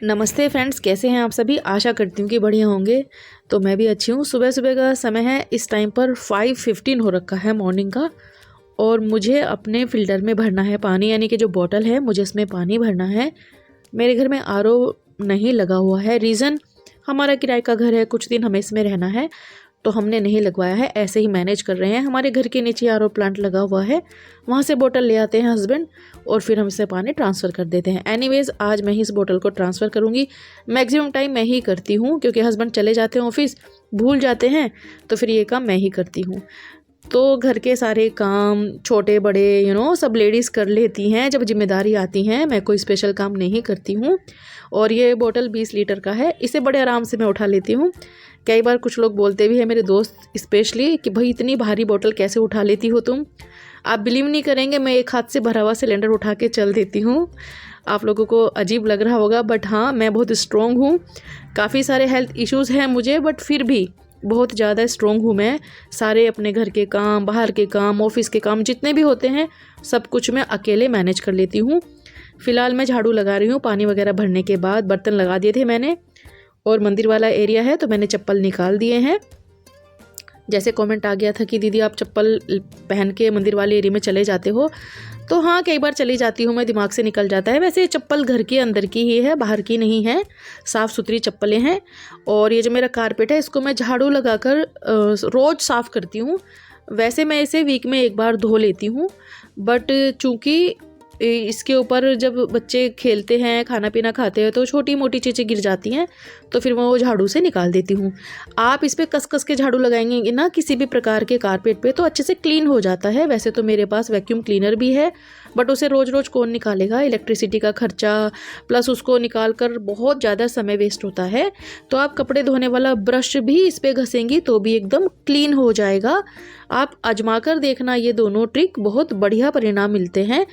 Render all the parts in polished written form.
नमस्ते फ्रेंड्स, कैसे हैं आप सभी। आशा करती हूँ कि बढ़िया होंगे। तो मैं भी अच्छी हूँ। सुबह सुबह का समय है, इस टाइम पर 5:15 हो रखा है मॉर्निंग का। और मुझे अपने फ़िल्टर में भरना है पानी, यानी कि जो बॉटल है मुझे इसमें पानी भरना है। मेरे घर में आरओ नहीं लगा हुआ है। रीज़न, हमारा किराए का घर है, कुछ दिन हमें इसमें रहना है, तो हमने नहीं लगवाया है, ऐसे ही मैनेज कर रहे हैं। हमारे घर के नीचे आरओ प्लांट लगा हुआ है, वहाँ से बोतल ले आते हैं हस्बैंड और फिर हम इसे पानी ट्रांसफ़र कर देते हैं। एनीवेज़, आज मैं ही इस बोतल को ट्रांसफ़र करूँगी। मैक्सिमम टाइम मैं ही करती हूँ, क्योंकि हस्बैंड चले जाते हैं ऑफिस, भूल जाते हैं, तो फिर ये काम मैं ही करती हूँ। तो घर के सारे काम छोटे बड़े सब लेडीज़ कर लेती हैं। जब जिम्मेदारी आती हैं, मैं कोई स्पेशल काम नहीं करती हूँ। और ये बोतल 20 लीटर का है, इसे बड़े आराम से मैं उठा लेती हूँ। कई बार कुछ लोग बोलते भी हैं, मेरे दोस्त स्पेशली, कि भाई इतनी भारी बोतल कैसे उठा लेती हो तुम। आप बिलीव नहीं करेंगे, मैं एक हाथ से भरा हुआ सिलेंडर उठा के चल देती हूँ। आप लोगों को अजीब लग रहा होगा, बट हाँ, मैं बहुत स्ट्रॉन्ग हूँ। काफ़ी सारे हेल्थ इश्यूज़ हैं मुझे, बट फिर भी बहुत ज़्यादा स्ट्रॉन्ग हूँ मैं। सारे अपने घर के काम, बाहर के काम, ऑफिस के काम जितने भी होते हैं, सब कुछ मैं अकेले मैनेज कर लेती हूँ। फ़िलहाल मैं झाड़ू लगा रही हूँ। पानी वगैरह भरने के बाद बर्तन लगा दिए थे मैंने, और मंदिर वाला एरिया है तो मैंने चप्पल निकाल दिए हैं। जैसे कमेंट आ गया था कि दीदी आप चप्पल पहन के मंदिर वाले एरिया में चले जाते हो, तो हाँ, कई बार चली जाती हूँ मैं, दिमाग से निकल जाता है। वैसे ये चप्पल घर के अंदर की ही है, बाहर की नहीं है, साफ़ सुथरी चप्पलें हैं। और ये जो मेरा कारपेट है, इसको मैं झाड़ू लगाकर रोज़ साफ़ करती हूँ। वैसे मैं इसे वीक में एक बार धो लेती हूँ, बट चूँकि इसके ऊपर जब बच्चे खेलते हैं, खाना पीना खाते हैं, तो छोटी मोटी चीज़ें गिर जाती हैं, तो फिर मैं वो झाड़ू से निकाल देती हूँ। आप इस पर कस कस के झाड़ू लगाएंगे ना किसी भी प्रकार के कारपेट पे, तो अच्छे से क्लीन हो जाता है। वैसे तो मेरे पास वैक्यूम क्लीनर भी है, बट उसे रोज़ रोज़ कौन निकालेगा, इलेक्ट्रिसिटी का खर्चा, प्लस उसको निकाल कर बहुत ज़्यादा समय वेस्ट होता है। तो आप कपड़े धोने वाला ब्रश भी इस पर घसेंगी तो भी एकदम क्लीन हो जाएगा। आप आजमा कर देखना, ये दोनों ट्रिक बहुत बढ़िया परिणाम मिलते हैं।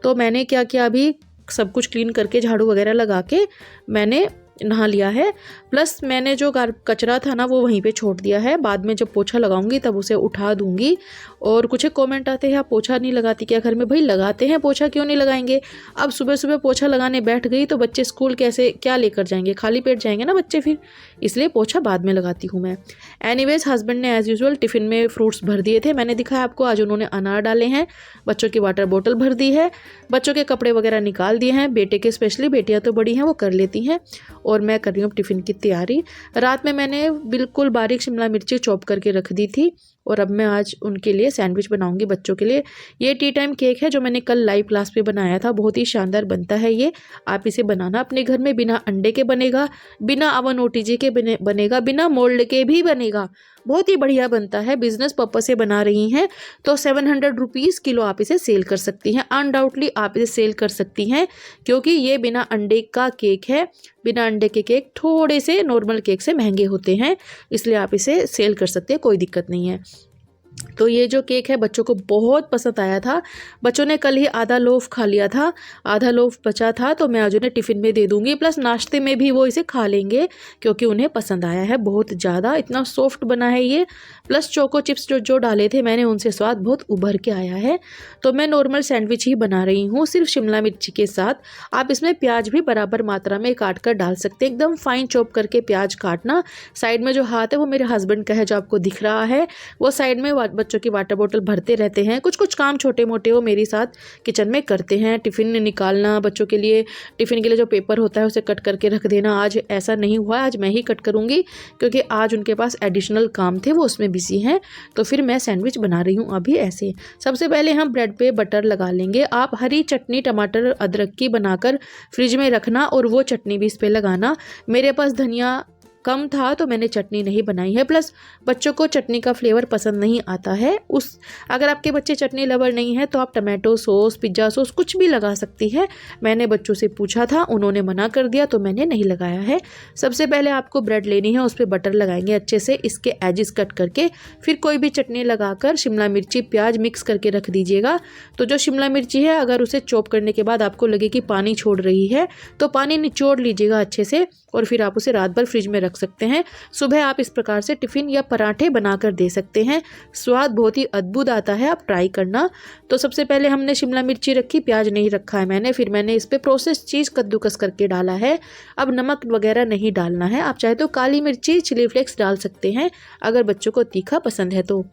तो मैंने क्या किया, अभी सब कुछ क्लीन करके झाड़ू वगैरह लगा के मैंने नहा लिया है। प्लस मैंने जो कचरा था ना, वो वहीं पे छोड़ दिया है। बाद में जब पोछा लगाऊंगी तब उसे उठा दूंगी। और कुछ कमेंट आते हैं, आप पोछा नहीं लगाती क्या घर में। भाई लगाते हैं, पोछा क्यों नहीं लगाएंगे। अब सुबह सुबह पोछा लगाने बैठ गई तो बच्चे स्कूल कैसे क्या लेकर जाएंगे, खाली पेट जाएंगे ना बच्चे फिर, इसलिए पोछा बाद में लगाती हूँ मैं। एनीवेज, हस्बैंड ने एज़ यूजुअल टिफ़िन में फ्रूट्स भर दिए थे, मैंने दिखाया आपको। आज उन्होंने अनार डाले हैं, बच्चों की वाटर बोतल भर दी है, बच्चों के कपड़े वगैरह निकाल दिए हैं। बेटे के स्पेशली, बेटियाँ तो बड़ी हैं, वो कर लेती हैं। और मैं कर रही हूँ टिफ़िन की तैयारी। रात में मैंने बिल्कुल बारीक शिमला मिर्ची चॉप करके रख दी थी, और अब मैं आज उनके लिए सैंडविच बनाऊंगी बच्चों के लिए। ये टी टाइम केक है जो मैंने कल लाइव क्लास पे बनाया था, बहुत ही शानदार बनता है ये। आप इसे बनाना अपने घर में, बिना अंडे के बनेगा, बिना अवन ओटीजी के बनेगा, बिना मोल्ड के भी बनेगा, बहुत ही बढ़िया बनता है। बिजनेस पर्पज से बना रही हैं तो 700 रुपीज़ किलो आप इसे सेल कर सकती हैं। अनडाउटली आप इसे सेल कर सकती हैं, क्योंकि ये बिना अंडे का केक है। बिना अंडे के केक थोड़े से नॉर्मल केक से महंगे होते हैं, इसलिए आप इसे सेल कर सकते हैं, कोई दिक्कत नहीं है। तो ये जो केक है बच्चों को बहुत पसंद आया था। बच्चों ने कल ही आधा लोफ खा लिया था, आधा लोफ बचा था, तो मैं आज उन्हें टिफ़िन में दे दूंगी। प्लस नाश्ते में भी वो इसे खा लेंगे, क्योंकि उन्हें पसंद आया है बहुत ज़्यादा। इतना सॉफ्ट बना है ये। प्लस चोको चिप्स जो डाले थे मैंने, उनसे स्वाद बहुत उभर के आया है। तो मैं नॉर्मल सैंडविच ही बना रही हूँ, सिर्फ शिमला मिर्ची के साथ। आप इसमें प्याज भी बराबर मात्रा में काट कर डाल सकते हैं, एकदम फाइन चॉप करके प्याज काटना। साइड में जो हाथ है वो मेरे हस्बैंड का है, जो आपको दिख रहा है। वो साइड में बच्चों की वाटर बोतल भरते रहते हैं। कुछ कुछ काम छोटे मोटे वो मेरे साथ किचन में करते हैं। टिफ़िन निकालना, बच्चों के लिए टिफ़िन के लिए जो पेपर होता है उसे कट करके रख देना। आज ऐसा नहीं हुआ, आज मैं ही कट करूँगी, क्योंकि आज उनके पास एडिशनल काम थे, वो उसमें बिजी हैं। तो फिर मैं सैंडविच बना रही हूँ अभी ऐसे। सबसे पहले हम ब्रेड पे बटर लगा लेंगे। आप हरी चटनी टमाटर अदरक की बनाकर फ्रिज में रखना, और वो चटनी भी इस पर लगाना। मेरे पास धनिया कम था तो मैंने चटनी नहीं बनाई है। प्लस बच्चों को चटनी का फ्लेवर पसंद नहीं आता है। अगर आपके बच्चे चटनी लवर नहीं है तो आप टमाटो सॉस, पिज़्ज़ा सॉस कुछ भी लगा सकती है। मैंने बच्चों से पूछा था, उन्होंने मना कर दिया, तो मैंने नहीं लगाया है। सबसे पहले आपको ब्रेड लेनी है, उस पर बटर लगाएंगे अच्छे से, इसके एजिस कट करके। फिर कोई भी चटनी लगाकर शिमला मिर्ची प्याज मिक्स करके रख दीजिएगा। तो जो शिमला मिर्ची है, अगर उसे चॉप करने के बाद आपको लगे कि पानी छोड़ रही है, तो पानी निचोड़ लीजिएगा अच्छे से, और फिर आप उसे रात भर फ्रिज में रख सकते हैं। सुबह आप इस प्रकार से टिफ़िन या पराठे बनाकर दे सकते हैं, स्वाद बहुत ही अद्भुत आता है, आप ट्राई करना। तो सबसे पहले हमने शिमला मिर्ची रखी, प्याज नहीं रखा है मैंने, फिर मैंने इस पर प्रोसेस चीज़ कद्दूकस करके डाला है। अब नमक वगैरह नहीं डालना है, आप चाहे तो काली मिर्ची चिली फ्लेक्स डाल सकते हैं अगर बच्चों को तीखा पसंद है तो,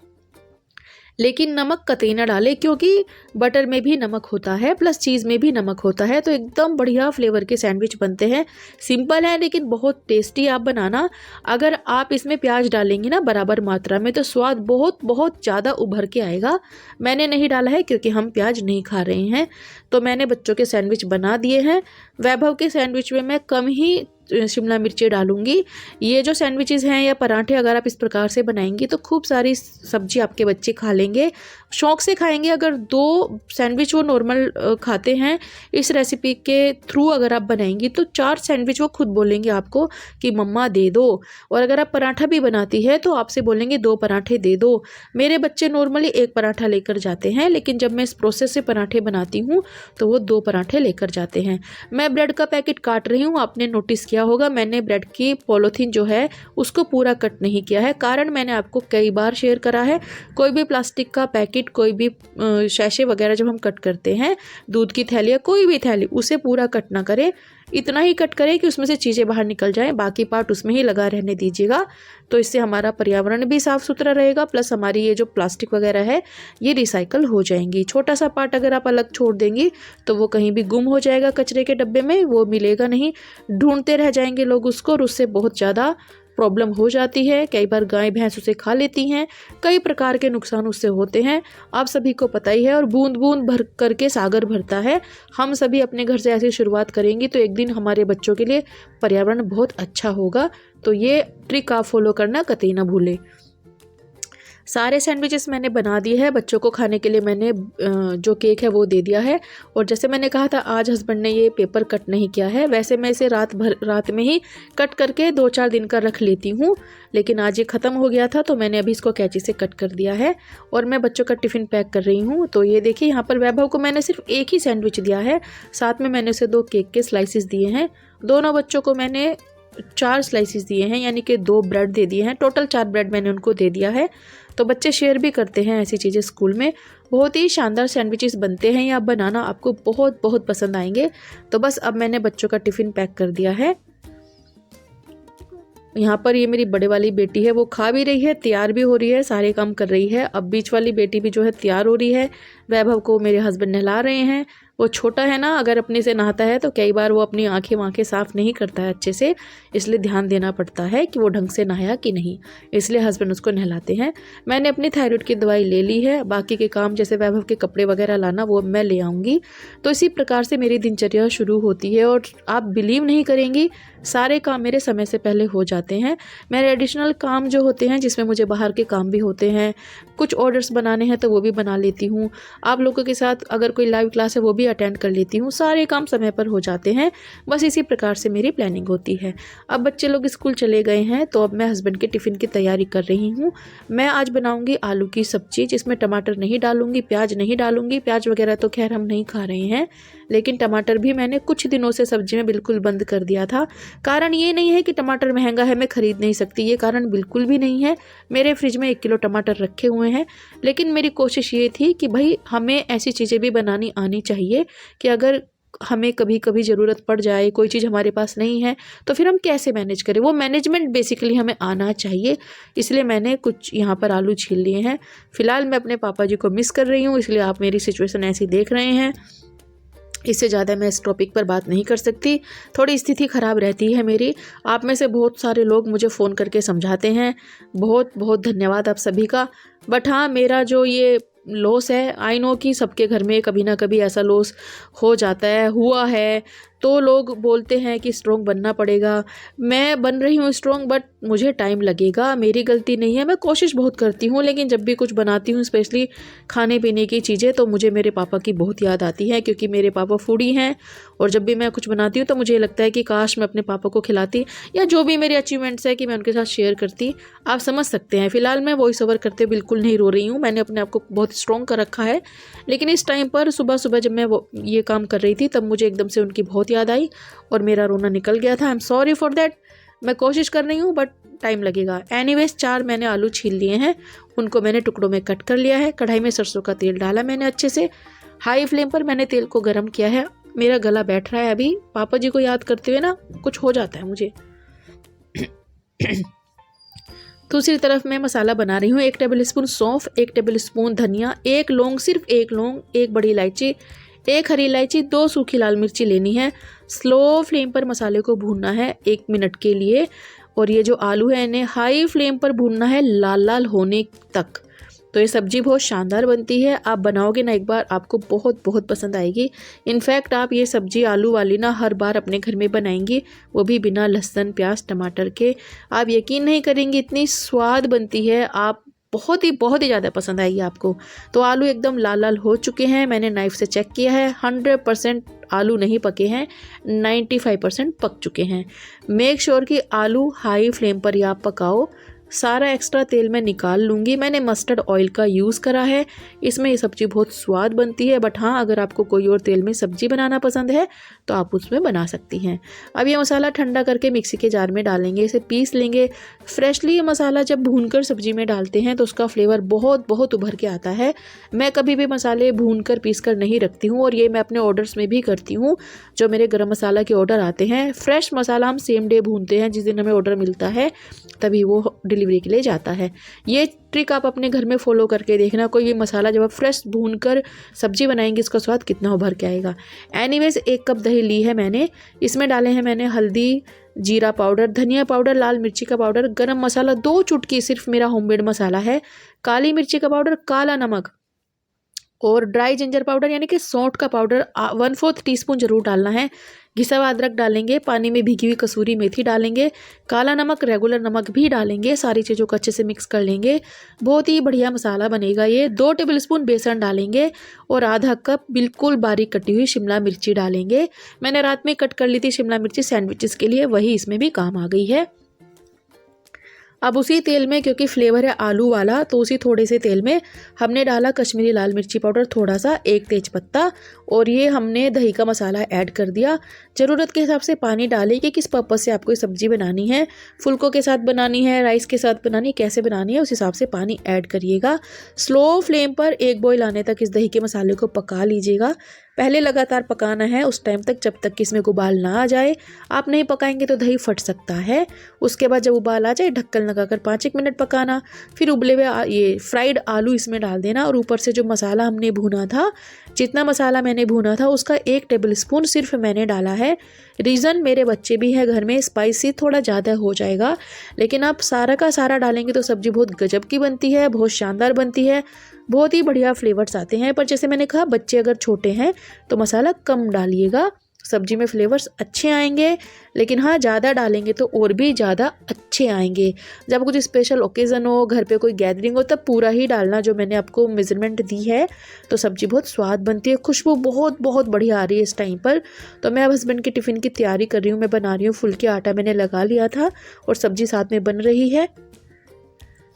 लेकिन नमक कतई ना डालें क्योंकि बटर में भी नमक होता है प्लस चीज़ में भी नमक होता है। तो एकदम बढ़िया फ्लेवर के सैंडविच बनते हैं, सिंपल है लेकिन बहुत टेस्टी आप बनाना। अगर आप इसमें प्याज डालेंगे ना बराबर मात्रा में तो स्वाद बहुत बहुत ज़्यादा उभर के आएगा। मैंने नहीं डाला है क्योंकि हम प्याज नहीं खा रहे हैं। तो मैंने बच्चों के सैंडविच बना दिए हैं। वैभव के सैंडविच में मैं कम ही शिमला मिर्ची डालूंगी। ये जो सैंडविचेस हैं या पराठे अगर आप इस प्रकार से बनाएंगी तो खूब सारी सब्जी आपके बच्चे खा लेंगे, शौक से खाएंगे। अगर 2 सैंडविच वो नॉर्मल खाते हैं, इस रेसिपी के थ्रू अगर आप बनाएंगी तो 4 सैंडविच वो खुद बोलेंगे आपको कि मम्मा दे दो। और अगर आप पराठा भी बनाती है तो आपसे बोलेंगे 2 पराठे दे दो। मेरे बच्चे नॉर्मली 1 पराठा लेकर जाते हैं, लेकिन जब मैं इस प्रोसेस से पराठे बनाती हूँ तो वो 2 पराठे लेकर जाते हैं। मैं ब्रेड का पैकेट काट रही हूँ, आपने नोटिस किया होगा मैंने ब्रेड की पॉलीथीन जो है उसको पूरा कट नहीं किया है। कारण मैंने आपको कई बार शेयर करा है, कोई भी प्लास्टिक का पैकेट, कोई भी शैशे वगैरह जब हम कट करते हैं, दूध की थैली या कोई भी थैली, उसे पूरा कट ना करें। इतना ही कट करें कि उसमें से चीज़ें बाहर निकल जाएं, बाकी पार्ट उसमें ही लगा रहने दीजिएगा। तो इससे हमारा पर्यावरण भी साफ़ सुथरा रहेगा प्लस हमारी ये जो प्लास्टिक वगैरह है ये रिसाइकल हो जाएंगी। छोटा सा पार्ट अगर आप अलग छोड़ देंगी तो वो कहीं भी गुम हो जाएगा कचरे के डब्बे में, वो मिलेगा नहीं, ढूंढते रह जाएंगे लोग उसको और उससे बहुत ज़्यादा प्रॉब्लम हो जाती है। कई बार गाय भैंस उसे खा लेती हैं, कई प्रकार के नुकसान उससे होते हैं, आप सभी को पता ही है। और बूंद बूंद भर करके सागर भरता है। हम सभी अपने घर से ऐसी शुरुआत करेंगी तो एक दिन हमारे बच्चों के लिए पर्यावरण बहुत अच्छा होगा। तो ये ट्रिक आप फॉलो करना कतई ना भूलें। सारे सैंडविचेस मैंने बना दिए हैं, बच्चों को खाने के लिए मैंने जो केक है वो दे दिया है। और जैसे मैंने कहा था आज हस्बैंड ने ये पेपर कट नहीं किया है, वैसे मैं इसे रात में ही कट करके 2-4 दिन का रख लेती हूँ, लेकिन आज ये ख़त्म हो गया था तो मैंने अभी इसको कैंची से कट कर दिया है। और मैं बच्चों का टिफ़िन पैक कर रही हूँ। तो ये देखिए यहाँ पर वैभव को मैंने सिर्फ एक ही सैंडविच दिया है, साथ में मैंने उसे 2 केक के स्लाइसिस दिए हैं। दोनों बच्चों को मैंने 4 स्लाइसिस दिए हैं, यानी कि 2 ब्रेड दे दिए हैं, टोटल 4 ब्रेड मैंने उनको दे दिया है। तो बच्चे शेयर भी करते हैं ऐसी चीज़ें स्कूल में। बहुत ही शानदार सैंडविचेस बनते हैं, ये आप बनाना, आपको बहुत बहुत पसंद आएंगे। तो बस अब मैंने बच्चों का टिफ़िन पैक कर दिया है। यहाँ पर ये मेरी बड़े वाली बेटी है, वो खा भी रही है, तैयार भी हो रही है, सारे काम कर रही है। अब बीच वाली बेटी भी जो है तैयार हो रही है। वैभव को मेरे हस्बैंड नहला रहे हैं। वो छोटा है ना, अगर अपने से नहाता है तो कई बार वो अपनी आंखें साफ़ नहीं करता है अच्छे से, इसलिए ध्यान देना पड़ता है कि वो ढंग से नहाया कि नहीं, इसलिए हस्बैंड उसको नहलाते हैं। मैंने अपनी थायराइड की दवाई ले ली है, बाकी के काम जैसे वैभव के कपड़े वगैरह लाना वो मैं ले आऊँगी। तो इसी प्रकार से मेरी दिनचर्या शुरू होती है और आप बिलीव नहीं करेंगी, सारे काम मेरे समय से पहले हो जाते हैं। मेरे एडिशनल काम जो होते हैं जिसमें मुझे बाहर के काम भी होते हैं, कुछ ऑर्डर्स बनाने हैं तो वो भी बना लेती हूँ, आप लोगों के साथ अगर कोई लाइव क्लास है वो भी अटेंड कर लेती हूँ, सारे काम समय पर हो जाते हैं। बस इसी प्रकार से मेरी प्लानिंग होती है। अब बच्चे लोग स्कूल चले गए हैं तो अब मैं हस्बैंड के टिफ़िन की तैयारी कर रही हूँ। मैं आज बनाऊँगी आलू की सब्जी, जिसमें टमाटर नहीं डालूँगी, प्याज नहीं डालूँगी। प्याज वगैरह तो खैर हम नहीं खा रहे हैं, लेकिन टमाटर भी मैंने कुछ दिनों से सब्जी में बिल्कुल बंद कर दिया था। कारण ये नहीं है कि टमाटर महंगा है मैं ख़रीद नहीं सकती, ये कारण बिल्कुल भी नहीं है। मेरे फ्रिज में 1 किलो टमाटर रखे हुए हैं, लेकिन मेरी कोशिश ये थी कि भाई हमें ऐसी चीज़ें भी बनानी आनी चाहिए कि अगर हमें कभी कभी ज़रूरत पड़ जाए, कोई चीज़ हमारे पास नहीं है तो फिर हम कैसे मैनेज करें, वो मैनेजमेंट बेसिकली हमें आना चाहिए। इसलिए मैंने कुछ यहाँ पर आलू छील लिए हैं। फ़िलहाल मैं अपने पापा जी को मिस कर रही हूँ, इसलिए आप मेरी सिचुएशन ऐसी देख रहे हैं। इससे ज़्यादा मैं इस टॉपिक पर बात नहीं कर सकती, थोड़ी स्थिति ख़राब रहती है मेरी। आप में से बहुत सारे लोग मुझे फ़ोन करके समझाते हैं, बहुत बहुत धन्यवाद आप सभी का। बट हाँ, मेरा जो ये लॉस है, आई नो कि सबके घर में कभी ना कभी ऐसा लॉस हो जाता है, हुआ है, तो लोग बोलते हैं कि स्ट्रॉन्ग बनना पड़ेगा। मैं बन रही हूँ स्ट्रॉन्ग, बट मुझे टाइम लगेगा, मेरी गलती नहीं है। मैं कोशिश बहुत करती हूँ, लेकिन जब भी कुछ बनाती हूँ स्पेशली खाने पीने की चीज़ें तो मुझे मेरे पापा की बहुत याद आती है, क्योंकि मेरे पापा फूडी हैं। और जब भी मैं कुछ बनाती हूँ तो मुझे लगता है कि काश मैं अपने पापा को खिलाती, या जो भी मेरे अचीवमेंट्स है कि मैं उनके साथ शेयर करती। आप समझ सकते हैं। फ़िलहाल मैं वॉइस ओवर करते बिल्कुल नहीं रो रही हूँ, मैंने अपने आप को बहुत स्ट्रॉन्ग कर रखा है। लेकिन इस टाइम पर सुबह सुबह जब मैं ये काम कर रही थी तब मुझे एकदम से उनकी बहुत याद आई और मेरा रोना निकल गया था। I am sorry for that. मैं कोशिश कर रही हूँ बट टाइम लगेगा। एनीवेज 4 मैंने आलू छील लिए हैं, उनको मैंने टुकड़ों में कट कर लिया है। कढ़ाई में सरसों का तेल डाला मैंने अच्छे से, हाई फ्लेम पर मैंने तेल को गर्म किया है। मेरा गला बैठ रहा है अभी, पापा जी को याद करते हुए ना कुछ हो जाता है मुझे। दूसरी तरफ मैं मसाला बना रही हूँ। 1 टेबलस्पून सौंफ, 1 टेबलस्पून धनिया, 1 लौंग, सिर्फ 1 लौंग, 1 बड़ी इलायची, 1 हरी इलायची, 2 सूखी लाल मिर्ची लेनी है। स्लो फ्लेम पर मसाले को भूनना है 1 मिनट के लिए। और ये जो आलू है इन्हें हाई फ्लेम पर भूनना है लाल लाल होने तक। तो ये सब्जी बहुत शानदार बनती है, आप बनाओगे ना एक बार, आपको बहुत बहुत पसंद आएगी। इनफैक्ट आप ये सब्जी आलू वाली ना हर बार अपने घर में बनाएंगी, वो भी बिना लहसुन प्याज टमाटर के। आप यकीन नहीं करेंगी इतनी स्वाद बनती है, आप बहुत ही ज़्यादा पसंद आएगी आपको। तो आलू एकदम लाल लाल हो चुके हैं, मैंने नाइफ से चेक किया है, 100% आलू नहीं पके हैं, 95% पक चुके हैं। मेक श्योर कि आलू हाई फ्लेम पर ही आप पकाओ। सारा एक्स्ट्रा तेल मैं निकाल लूँगी। मैंने मस्टर्ड ऑयल का यूज़ करा है, इसमें ये सब्ज़ी बहुत स्वाद बनती है। बट हाँ, अगर आपको कोई और तेल में सब्ज़ी बनाना पसंद है तो आप उसमें बना सकती हैं। अब ये मसाला ठंडा करके मिक्सी के जार में डालेंगे, इसे पीस लेंगे। फ्रेशली ये मसाला जब भूनकर सब्ज़ी में डालते हैं तो उसका फ्लेवर बहुत उभर के आता है। मैं कभी भी मसाले भूनकर पीस कर नहीं रखती हूँ, और ये मैं अपने ऑर्डर्स में भी करती हूँ। जो मेरे गरम मसाला के ऑर्डर आते हैं, फ्रेश मसाला हम सेम डे भूनते हैं, जिस दिन हमें ऑर्डर मिलता है तभी वो डिलीवरी के लिए जाता है। ये ट्रिक आप अपने घर में फॉलो करके देखना। कोई भी मसाला जब आप फ्रेश भूनकर सब्जी बनाएंगे, इसका स्वाद कितना उभर के आएगा। एनीवेज 1 कप दही ली है मैंने, इसमें डाले हैं मैंने हल्दी, जीरा पाउडर, धनिया पाउडर, लाल मिर्ची का पाउडर, गरम मसाला 2 चुटकी, सिर्फ मेरा होममेड मसाला है, काली मिर्ची का पाउडर, काला नमक और ड्राई जिंजर पाउडर यानी कि सौंठ का पाउडर 1/4 टीस्पून जरूर डालना है। घिसा हुआ अदरक डालेंगे, पानी में भीगी हुई कसूरी मेथी डालेंगे, काला नमक, रेगुलर नमक भी डालेंगे। सारी चीज़ों को अच्छे से मिक्स कर लेंगे, बहुत ही बढ़िया मसाला बनेगा ये। 2 टेबलस्पून बेसन डालेंगे और आधा कप बिल्कुल बारीक कटी हुई शिमला मिर्ची डालेंगे। मैंने रात में कट कर ली थी शिमला मिर्ची सैंडविचेस के लिए, वही इसमें भी काम आ गई है। अब उसी तेल में, क्योंकि फ्लेवर है आलू वाला, तो उसी थोड़े से तेल में हमने डाला कश्मीरी लाल मिर्ची पाउडर थोड़ा सा, 1 तेजपत्ता, और ये हमने दही का मसाला ऐड कर दिया। ज़रूरत के हिसाब से पानी डालें कि किस पर्पज़ से आपको ये सब्ज़ी बनानी है, फुल्कों के साथ बनानी है, राइस के साथ बनानी है, कैसे बनानी है, उस हिसाब से पानी ऐड करिएगा। स्लो फ्लेम पर 1 बॉयल आने तक इस दही के मसाले को पका लीजिएगा। पहले लगातार पकाना है उस टाइम तक जब तक कि इसमें उबाल ना आ जाए। आप नहीं पकाएंगे तो दही फट सकता है। उसके बाद जब उबाल आ जाए ढक्कन लगाकर 5-1 मिनट पकाना, फिर उबले हुए ये फ्राइड आलू इसमें डाल देना, और ऊपर से जो मसाला हमने भूना था, जितना मसाला मैंने भूना था उसका 1 टेबलस्पून सिर्फ मैंने डाला है। रीज़न, मेरे बच्चे भी हैं घर में, स्पाइसी थोड़ा ज़्यादा हो जाएगा, लेकिन आप सारा का सारा डालेंगे तो सब्ज़ी बहुत गजब की बनती है, बहुत शानदार बनती है, बहुत ही बढ़िया फ्लेवर्स आते हैं। पर जैसे मैंने कहा, बच्चे अगर छोटे हैं तो मसाला कम डालिएगा, सब्जी में फ्लेवर्स अच्छे आएंगे। लेकिन हाँ, ज़्यादा डालेंगे तो और भी ज़्यादा अच्छे आएंगे। जब कुछ स्पेशल ओकेज़न हो, घर पे कोई गैदरिंग हो, तब पूरा ही डालना जो मैंने आपको मेजरमेंट दी है, तो सब्ज़ी बहुत स्वाद बनती है। खुशबू बहुत बढ़िया आ रही है इस टाइम पर। तो मैं अब हस्बैंड के टिफ़िन की तैयारी कर रही हूँ, मैं बना रही हूँ फुल्की। आटा मैंने लगा लिया था और सब्ज़ी साथ में बन रही है।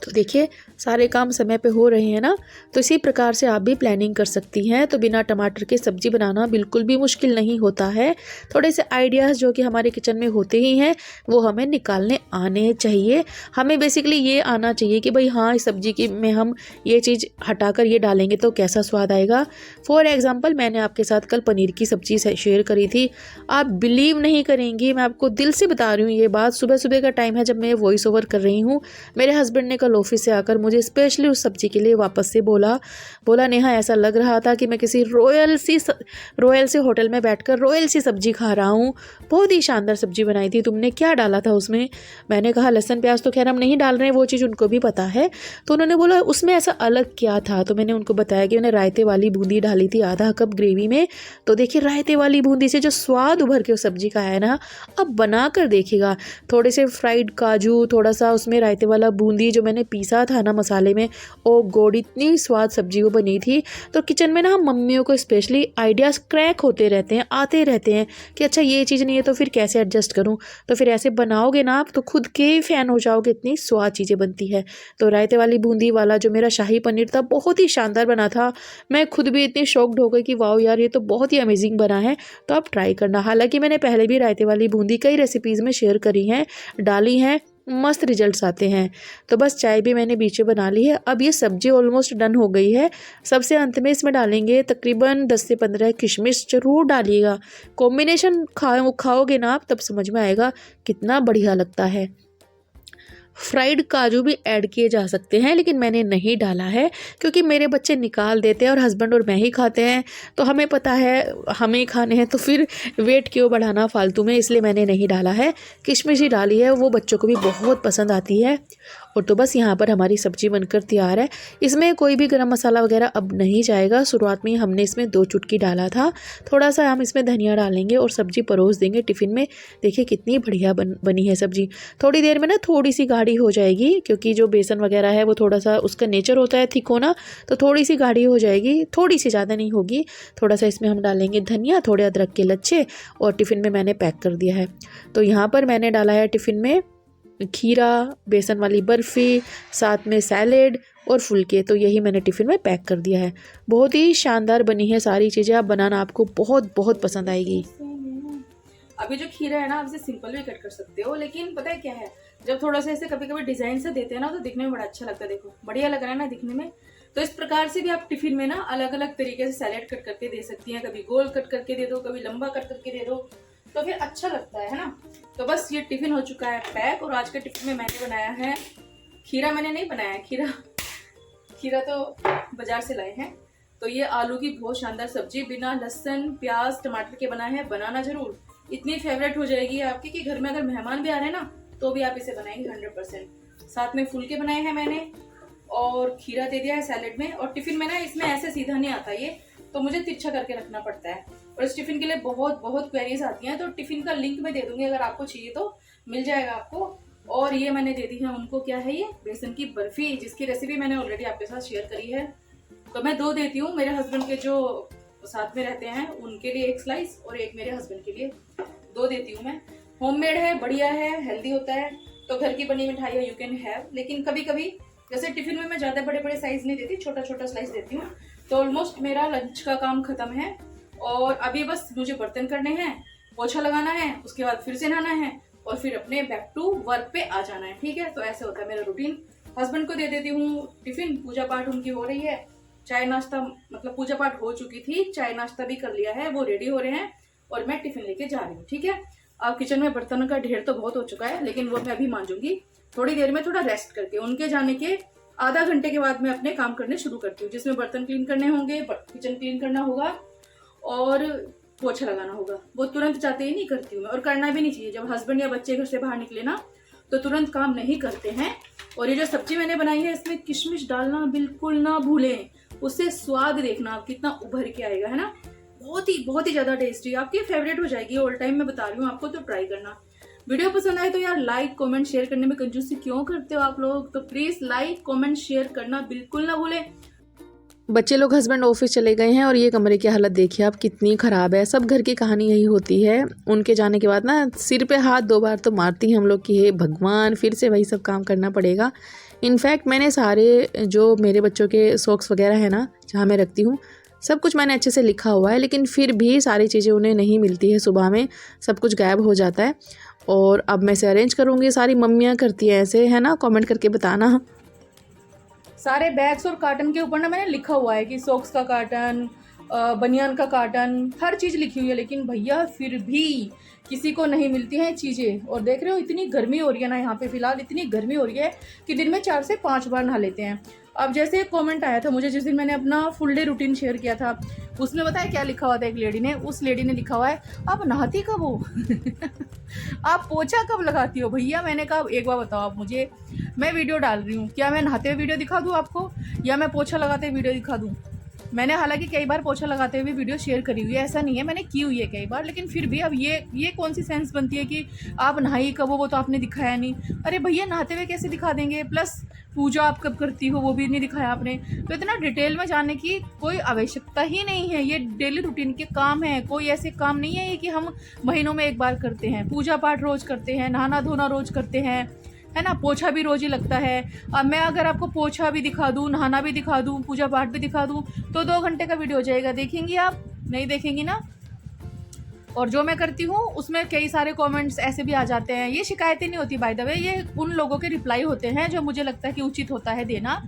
तो देखिए, सारे काम समय पे हो रहे हैं ना। तो इसी प्रकार से आप भी प्लानिंग कर सकती हैं। तो बिना टमाटर के सब्ज़ी बनाना बिल्कुल भी मुश्किल नहीं होता है। थोड़े से आइडियाज़ जो कि हमारे किचन में होते ही हैं, वो हमें निकालने आने चाहिए। हमें बेसिकली ये आना चाहिए कि भाई हाँ, इस सब्ज़ी की में हम ये चीज़ हटाकर ये डालेंगे तो कैसा स्वाद आएगा। फॉर एग्ज़ाम्पल, मैंने आपके साथ कल पनीर की सब्ज़ी शेयर करी थी। आप बिलीव नहीं करेंगी, मैं आपको दिल से बता रही हूँ ये बात। सुबह का टाइम है जब मैं वॉइस ओवर कर रही हूँ, मेरे हस्बैंड ने ऑफिस से आकर मुझे स्पेशली उस सब्जी के लिए वापस से बोला नेहा, ऐसा लग रहा था कि मैं किसी रॉयल सी होटल में बैठकर रॉयल सी सब्जी खा रहा हूँ। बहुत ही शानदार सब्जी बनाई थी, तुमने क्या डाला था उसमें? मैंने कहा लहसुन प्याज तो खैर हम नहीं डाल रहे हैं, वो चीज़ उनको भी पता है। तो उन्होंने बोला उसमें ऐसा अलग क्या था? तो मैंने उनको बताया कि मैंने रायते वाली बूंदी डाली थी आधा कप ग्रेवी में। तो देखिए, रायते वाली बूंदी से जो स्वाद उभर के उस सब्जी का है ना, अब बना कर देखिएगा। थोड़े से फ्राइड काजू, थोड़ा सा उसमें रायते वाला बूंदी जो मैंने मैंने पीसा था ना मसाले में, ओ गॉड इतनी स्वाद सब्जी वो बनी थी। तो किचन में ना हम मम्मियों को स्पेशली आइडियाज़ क्रैक होते रहते हैं, आते रहते हैं कि अच्छा ये चीज़ नहीं है तो फिर कैसे एडजस्ट करूँ। तो फिर ऐसे बनाओगे ना आप तो खुद के फ़ैन हो जाओगे, इतनी स्वाद चीज़ें बनती है। तो रायते वाली बूंदी वाला जो मेरा शाही पनीर था बहुत ही शानदार बना था। मैं खुद भी इतनी शॉक्ड हो गई कि वाओ यार ये तो बहुत ही अमेजिंग बना है। तो आप ट्राई करना। हालांकि मैंने पहले भी रायते वाली बूंदी कई रेसिपीज़ में शेयर करी हैं, डाली हैं, मस्त रिजल्ट्स आते हैं। तो बस चाय भी मैंने बीच में बना ली है। अब ये सब्जी ऑलमोस्ट डन हो गई है। सबसे अंत में इसमें डालेंगे तकरीबन 10 से 15 किशमिश, ज़रूर डालिएगा। कॉम्बिनेशन खाओगे ना आप तब समझ में आएगा कितना बढ़िया लगता है। फ्राइड काजू भी ऐड किए जा सकते हैं लेकिन मैंने नहीं डाला है क्योंकि मेरे बच्चे निकाल देते हैं और हस्बैंड और मैं ही खाते हैं। तो हमें पता है हमें ही खाने हैं, तो फिर वेट क्यों बढ़ाना फालतू में, इसलिए मैंने नहीं डाला है। किशमिश ही डाली है, वो बच्चों को भी बहुत पसंद आती है। और तो बस यहाँ पर हमारी सब्जी बनकर तैयार है। इसमें कोई भी गरम मसाला वगैरह अब नहीं जाएगा। शुरुआत में हमने इसमें 2 चुटकी डाला था। थोड़ा सा हम इसमें धनिया डालेंगे और सब्जी परोस देंगे टिफ़िन में। देखिए कितनी बढ़िया बनी है सब्जी। थोड़ी देर में ना थोड़ी सी गाढ़ी हो जाएगी क्योंकि जो बेसन वगैरह है वो थोड़ा सा उसका नेचर होता है थिक होना, तो थोड़ी सी गाढ़ी हो जाएगी, थोड़ी सी, ज़्यादा नहीं होगी। थोड़ा सा इसमें हम डालेंगे धनिया, थोड़े अदरक के लच्छे, और टिफ़िन में मैंने पैक कर दिया है। तो यहाँ पर मैंने डाला है टिफ़िन में खीरा, बेसन वाली बर्फ़ी, साथ में सैलेड और फुलके। तो यही मैंने टिफ़िन में पैक कर दिया है। बहुत ही शानदार बनी है सारी चीज़ें। आप बनाना, आपको बहुत बहुत पसंद आएगी। अभी जो खीरा है ना, आप इसे सिंपल भी कट कर सकते हो, लेकिन पता है क्या है, जब थोड़ा सा ऐसे कभी कभी डिजाइन से देते हैं ना तो दिखने में बड़ा अच्छा लगता है। देखो बढ़िया लग रहा है ना दिखने में। तो इस प्रकार से भी आप टिफिन में ना अलग अलग तरीके से सैलेड कट करके दे सकती हैं। कभी गोल कट करके दे दो, कभी लंबा कट करके दे दो, तो फिर अच्छा लगता है ना। तो बस ये टिफिन हो चुका है पैक। और आज के टिफिन में मैंने बनाया है खीरा। मैंने नहीं बनाया है खीरा तो बाजार से लाए हैं। तो ये आलू की बहुत शानदार सब्जी बिना लहसुन प्याज टमाटर के बनाए हैं। बनाना जरूर, इतनी फेवरेट हो जाएगी आपकी कि घर में अगर मेहमान भी आ रहे हैं ना तो भी आप इसे बनाएंगे 100%। साथ में फुलके बनाए हैं मैंने और खीरा दे दिया है सैलेड में। और टिफिन में ना इसमें ऐसे सीधा नहीं आता ये, तो मुझे तिरछा करके रखना पड़ता है। और इस टिफिन के लिए बहुत बहुत क्वेरीज आती हैं, तो टिफिन का लिंक मैं दे दूंगी, अगर आपको चाहिए तो मिल जाएगा आपको। और ये मैंने दे दी है उनको, क्या है ये, बेसन की बर्फी, जिसकी रेसिपी मैंने ऑलरेडी आपके साथ शेयर करी है। तो मैं 2 देती हूँ, मेरे हस्बैंड के जो साथ में रहते हैं उनके लिए 1 स्लाइस और एक मेरे हस्बैंड के लिए 2 देती हूँ मैं। होममेड है, बढ़िया है, हेल्दी होता है, तो घर की बनी मिठाई यू कैन हैव। लेकिन कभी कभी जैसे टिफिन में मैं ज्यादा बड़े बड़े साइज नहीं देती, छोटा छोटा स्लाइस देती हूँ। तो ऑलमोस्ट मेरा लंच का काम खत्म है और अभी बस मुझे बर्तन करने हैं, पोछा लगाना है, उसके बाद फिर से नहाना है और फिर अपने बैक टू वर्क पे आ जाना है। ठीक है, तो ऐसे होता है मेरा रूटीन। हस्बैंड को दे देती हूँ टिफिन, पूजा पाठ उनकी हो रही है, चाय नाश्ता, मतलब पूजा पाठ हो चुकी थी, चाय नाश्ता भी कर लिया है, वो रेडी हो रहे हैं और मैं टिफिन लेके जा रही हूँ। ठीक है, अब किचन में बर्तनों का ढेर तो बहुत हो चुका है, लेकिन वो मैं अभी मांजूंगी थोड़ी देर में, थोड़ा रेस्ट करके। उनके जाने के आधा घंटे के बाद मैं अपने काम करने शुरू करती हूँ, जिसमें बर्तन क्लीन करने होंगे, किचन क्लीन करना होगा और पोछा लगाना होगा। वो तुरंत जाते ही नहीं करती हूँ मैं, और करना भी नहीं चाहिए। जब हस्बैंड या बच्चे घर से बाहर निकले ना तो तुरंत काम नहीं करते हैं। और ये जो सब्जी मैंने बनाई है इसमें किशमिश डालना बिल्कुल ना भूलें, उससे स्वाद देखना आप कितना उभर के आएगा, है ना। बहुत ही ज्यादा टेस्टी, आपकी फेवरेट हो जाएगी ऑल टाइम, मैं बता रही हूँ आपको। तो ट्राई करना। वीडियो पसंद आए तो यार लाइक कमेंट शेयर करने में कंजूसी क्यों करते हो आप लोग, तो प्लीज लाइक कमेंट शेयर करना बिल्कुल ना भूलें। बच्चे लोग हस्बैंड ऑफिस चले गए हैं और ये कमरे की हालत देखिए आप कितनी ख़राब है। सब घर की कहानी यही होती है। उनके जाने के बाद ना सिर पे हाथ 2 बार तो मारती हैं हम लोग कि हे भगवान, फिर से वही सब काम करना पड़ेगा। इनफैक्ट मैंने सारे जो मेरे बच्चों के सॉक्स वगैरह है ना जहाँ मैं रखती हूँ, सब कुछ मैंने अच्छे से लिखा हुआ है, लेकिन फिर भी सारी चीज़ें उन्हें नहीं मिलती है। सुबह में सब कुछ गायब हो जाता है और अब मैं इसे अरेंज करूँगी। सारी मम्मियाँ करती हैं ऐसे, है ना, कमेंट करके बताना। सारे बैग्स और कार्टन के ऊपर ना मैंने लिखा हुआ है कि सॉक्स का कार्टन, बनियान का कार्टन, हर चीज़ लिखी हुई है, लेकिन भैया फिर भी किसी को नहीं मिलती हैं चीज़ें। और देख रहे हो इतनी गर्मी हो रही है ना यहाँ पे, फिलहाल इतनी गर्मी हो रही है कि दिन में 4 से 5 बार नहा लेते हैं। अब जैसे एक कमेंट आया था मुझे जिस दिन मैंने अपना फुल डे रूटीन शेयर किया था, उसमें बताया क्या लिखा हुआ था, एक लेडी ने, उस लेडी ने लिखा हुआ है आप नहाती कब हो आप पोछा कब लगाती हो। भैया मैंने कहा एक बार बताओ आप मुझे, मैं वीडियो डाल रही हूँ, क्या मैं नहाते हुए वीडियो दिखा दूँ आपको, या मैं पोछा लगाते हुए वीडियो दिखा दूँ। मैंने हालांकि कई बार पोछा लगाते हुए वीडियो शेयर करी हुई है, ऐसा नहीं है, मैंने की हुई है कई बार, लेकिन फिर भी अब ये कौन सी सेंस बनती है कि आप नहाई कब हो, वो तो आपने दिखाया नहीं। अरे भैया नहाते हुए कैसे दिखा देंगे, प्लस पूजा आप कब करती हो वो भी नहीं दिखाया आपने। तो इतना डिटेल में जानने की कोई आवश्यकता ही नहीं है, ये डेली रूटीन के काम है, कोई ऐसे काम नहीं है कि हम महीनों में एक बार करते हैं। पूजा पाठ रोज़ करते हैं, नहाना धोना रोज़ करते हैं, है ना, पोछा भी रोज़ ही लगता है। अब मैं अगर आपको पोछा भी दिखा दूँ, नहाना भी दिखा दूँ, पूजा पाठ भी दिखा दूँ तो 2 घंटे का वीडियो हो जाएगा। देखेंगी आप? नहीं देखेंगी ना। और जो मैं करती हूँ उसमें कई सारे कमेंट्स ऐसे भी आ जाते हैं। ये शिकायतें नहीं होती बाय द वे, ये उन लोगों के रिप्लाई होते हैं जो मुझे लगता है कि उचित होता है देना।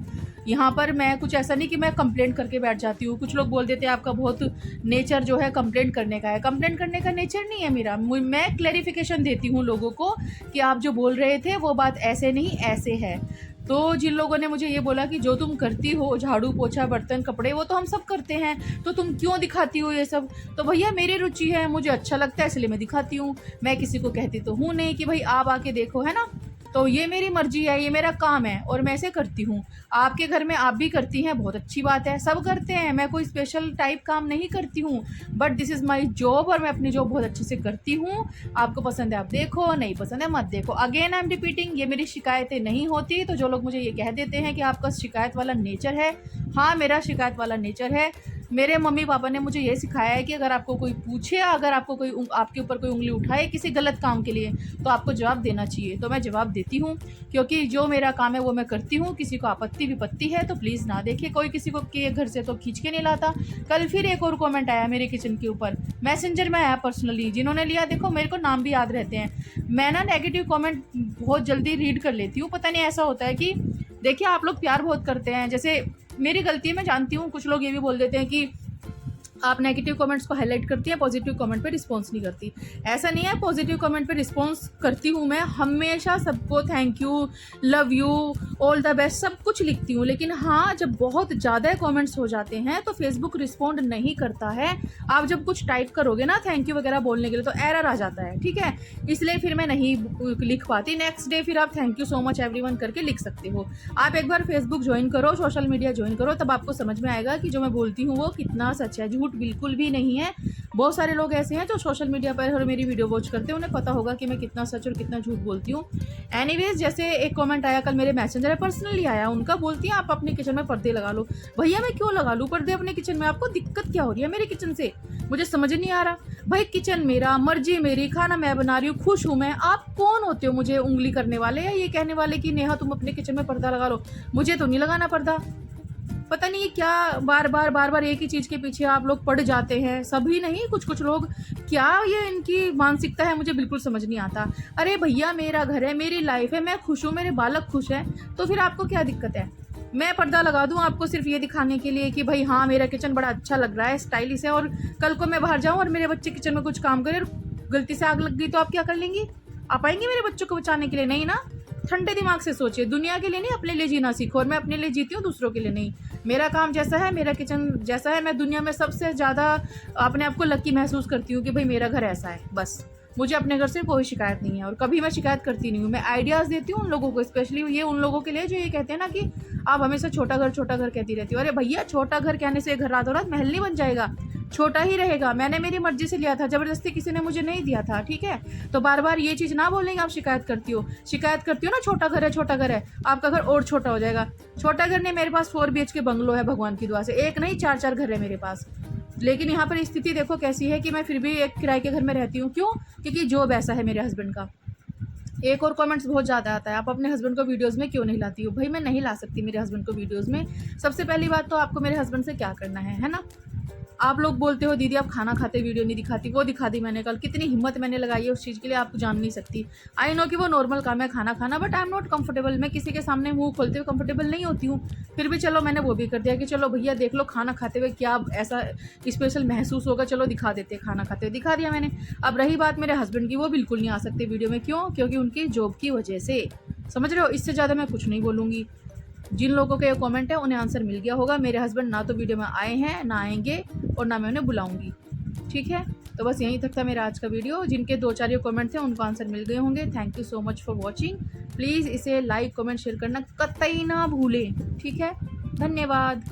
यहाँ पर मैं कुछ ऐसा नहीं कि मैं कंप्लेंट करके बैठ जाती हूँ। कुछ लोग बोल देते हैं आपका बहुत नेचर जो है कंप्लेंट करने का है। कंप्लेंट करने का नेचर नहीं है मेरा। मैं क्लैरिफिकेशन देती हूँ लोगों को कि आप जो बोल रहे थे वो बात ऐसे नहीं ऐसे है। तो जिन लोगों ने मुझे ये बोला कि जो तुम करती हो झाड़ू पोछा बर्तन कपड़े वो तो हम सब करते हैं, तो तुम क्यों दिखाती हो ये सब, तो भैया मेरी रुचि है, मुझे अच्छा लगता है इसलिए मैं दिखाती हूँ। मैं किसी को कहती तो हूँ नहीं कि भाई आप आके देखो, है ना। तो ये मेरी मर्जी है, ये मेरा काम है और मैं ऐसे करती हूँ। आपके घर में आप भी करती हैं, बहुत अच्छी बात है, सब करते हैं। मैं कोई स्पेशल टाइप काम नहीं करती हूँ, but this is my job और मैं अपनी जॉब बहुत अच्छे से करती हूँ। आपको पसंद है आप देखो, नहीं पसंद है मत देखो। अगेन आई एम रिपीटिंग, ये मेरी शिकायतें नहीं होती। तो जो लोग मुझे ये कह देते हैं कि आपका शिकायत वाला नेचर है, हाँ मेरा शिकायत वाला नेचर है। मेरे मम्मी पापा ने मुझे ये सिखाया है कि अगर आपको कोई पूछे, अगर आपको कोई आपके ऊपर कोई उंगली उठाए किसी गलत काम के लिए, तो आपको जवाब देना चाहिए। तो मैं जवाब देती हूँ, क्योंकि जो मेरा काम है वो मैं करती हूँ। किसी को आपत्ति विपत्ति है तो प्लीज़ ना देखे, कोई किसी को के घर से तो खींच के नहीं लाता। कल फिर एक और कमेंट आया मेरे किचन के ऊपर, मैसेंजर में आया पर्सनली। जिन्होंने लिया देखो मेरे को नाम भी याद रहते हैं। मैं ना नेगेटिव कमेंट बहुत जल्दी रीड कर लेती हूँ। पता नहीं ऐसा होता है कि देखिए आप लोग प्यार बहुत करते हैं, जैसे मेरी गलती है मैं जानती हूँ। कुछ लोग ये भी बोल देते हैं कि आप नेगेटिव कमेंट्स को हाईलाइट करती हैं, पॉजिटिव कमेंट पे रिस्पॉन्स नहीं करती। ऐसा नहीं है, पॉजिटिव कमेंट पे रिस्पॉन्स करती हूँ मैं हमेशा। सबको thank you, love you, all the best सब कुछ लिखती हूँ। लेकिन हाँ, जब बहुत ज़्यादा कमेंट्स हो जाते हैं तो फेसबुक रिस्पॉन्ड नहीं करता है। आप जब कुछ टाइप करोगे ना थैंक यू वगैरह बोलने के लिए तो एरर आ जाता है, ठीक है, इसलिए फिर मैं नहीं लिख पाती। नेक्स्ट डे फिर आप thank you so much everyone करके लिख सकते हो। आप एक बार फेसबुक ज्वाइन करो, सोशल मीडिया ज्वाइन करो, तब आपको समझ में आएगा कि जो मैं बोलती हूँ वो कितना सच है। झूठ बिल्कुल भी नहीं है। बहुत सारे लोग ऐसे हैं जो सोशल मीडिया पर और मेरी वीडियो वॉच करते हैं, उन्हें पता होगा कि मैं कितना सच और कितना झूठ बोलती हूँ। एनीवेज, जैसे एक कमेंट आया कल मेरे मैसेंजर पर्सनली आया, उनका बोलती हैं आप अपने किचन में पर्दे लगा लो। भैया मैं क्यों लगा लूँ पर्दे अपने किचन में? आपको दिक्कत क्या हो रही है मेरे किचन से? मुझे समझ नहीं आ रहा। भाई किचन मेरा, मर्जी मेरी, खाना मैं बना रही हूँ, खुश हूँ मैं। आप कौन होते हो मुझे उंगली करने वाले या ये कहने वाले कि नेहा तुम अपने किचन में पर्दा लगा लो? मुझे तो नहीं लगाना पर्दा। पता नहीं क्या बार बार एक ही चीज़ के पीछे आप लोग पड़ जाते हैं। सभी नहीं, कुछ कुछ लोग, क्या ये इनकी मानसिकता है मुझे बिल्कुल समझ नहीं आता। अरे भैया मेरा घर है, मेरी लाइफ है, मैं खुश हूँ, मेरे बालक खुश हैं, तो फिर आपको क्या दिक्कत है? मैं पर्दा लगा दूँ आपको सिर्फ ये दिखाने के लिए कि भाई हाँ मेरा किचन बड़ा अच्छा लग रहा है, स्टाइलिश है, और कल को मैं बाहर जाऊँ और मेरे बच्चे किचन में कुछ काम करें और गलती से आग लग गई तो आप क्या कर लेंगी? आप आएंगे मेरे बच्चों को बचाने के लिए? नहीं ना। ठंडे दिमाग से सोचिए, दुनिया के लिए नहीं अपने लिए जीना सीखो। और मैं अपने लिए जीती हूँ, दूसरों के लिए नहीं। मेरा काम जैसा है, मेरा किचन जैसा है, मैं दुनिया में सबसे ज़्यादा अपने आप को लकी महसूस करती हूँ कि भाई मेरा घर ऐसा है। बस मुझे अपने घर से कोई शिकायत नहीं है और कभी मैं शिकायत करती नहीं हूँ। मैं आइडियाज़ देती हूँ उन लोगों को, स्पेशली ये उन लोगों के लिए जो ये कहते हैं ना कि आप हमेशा छोटा घर कहती रहती हो। अरे भैया छोटा घर कहने से घर रातों रात महल नहीं बन जाएगा, छोटा ही रहेगा। मैंने मेरी मर्जी से लिया था, ज़बरदस्ती किसी ने मुझे नहीं दिया था, ठीक है। तो बार बार ये चीज़ ना बोलेंगे आप शिकायत करती हो ना छोटा घर है, आपका घर और छोटा हो जाएगा। छोटा घर नहीं, मेरे पास 4 BHK बंगलो है भगवान की दुआ से, एक नहीं 4 घर है मेरे पास। लेकिन यहाँ पर स्थिति देखो कैसी है कि मैं फिर भी एक किराए के घर में रहती हूँ। क्यों? क्योंकि जॉब ऐसा है मेरे हस्बैंड का। एक और कमेंट्स बहुत ज़्यादा आता है, आप अपने हस्बैंड को वीडियोस में क्यों नहीं लाती हो? भाई मैं नहीं ला सकती मेरे हस्बैंड को वीडियोस में। सबसे पहली बात तो आपको मेरे हस्बैंड से क्या करना है ना। आप लोग बोलते हो दीदी आप खाना खाते वीडियो नहीं दिखाती, वो दिखा दी मैंने कल। कितनी हिम्मत मैंने लगाई है उस चीज़ के लिए, आप जान नहीं सकती। आई नो कि वो नॉर्मल काम है खाना खाना, but I am not comfortable. मैं किसी के सामने मुंह खोलते हुए कंफर्टेबल नहीं होती हूँ। फिर भी चलो मैंने वो भी कर दिया कि चलो भैया देख लो खाना खाते हुए क्या ऐसा स्पेशल महसूस होगा, चलो दिखा देते। खाना खाते हुए दिखा दिया मैंने। अब रही बात मेरे हस्बैंड की, वो बिल्कुल नहीं आ सकते वीडियो में। क्यों? क्योंकि उनकी जॉब की वजह से, समझ रहे हो। इससे ज़्यादा मैं कुछ नहीं बोलूँगी। जिन लोगों के कमेंट है उन्हें आंसर मिल गया होगा। मेरे हस्बैंड ना तो वीडियो में आए हैं, ना आएंगे, और ना मैं उन्हें बुलाऊंगी, ठीक है। तो बस यहीं तक था मेरा आज का वीडियो। जिनके 2-4 कमेंट थे उनको आंसर मिल गए होंगे। Thank you so much for watching. Please इसे लाइक कमेंट शेयर करना कतई ना भूलें, ठीक है। धन्यवाद।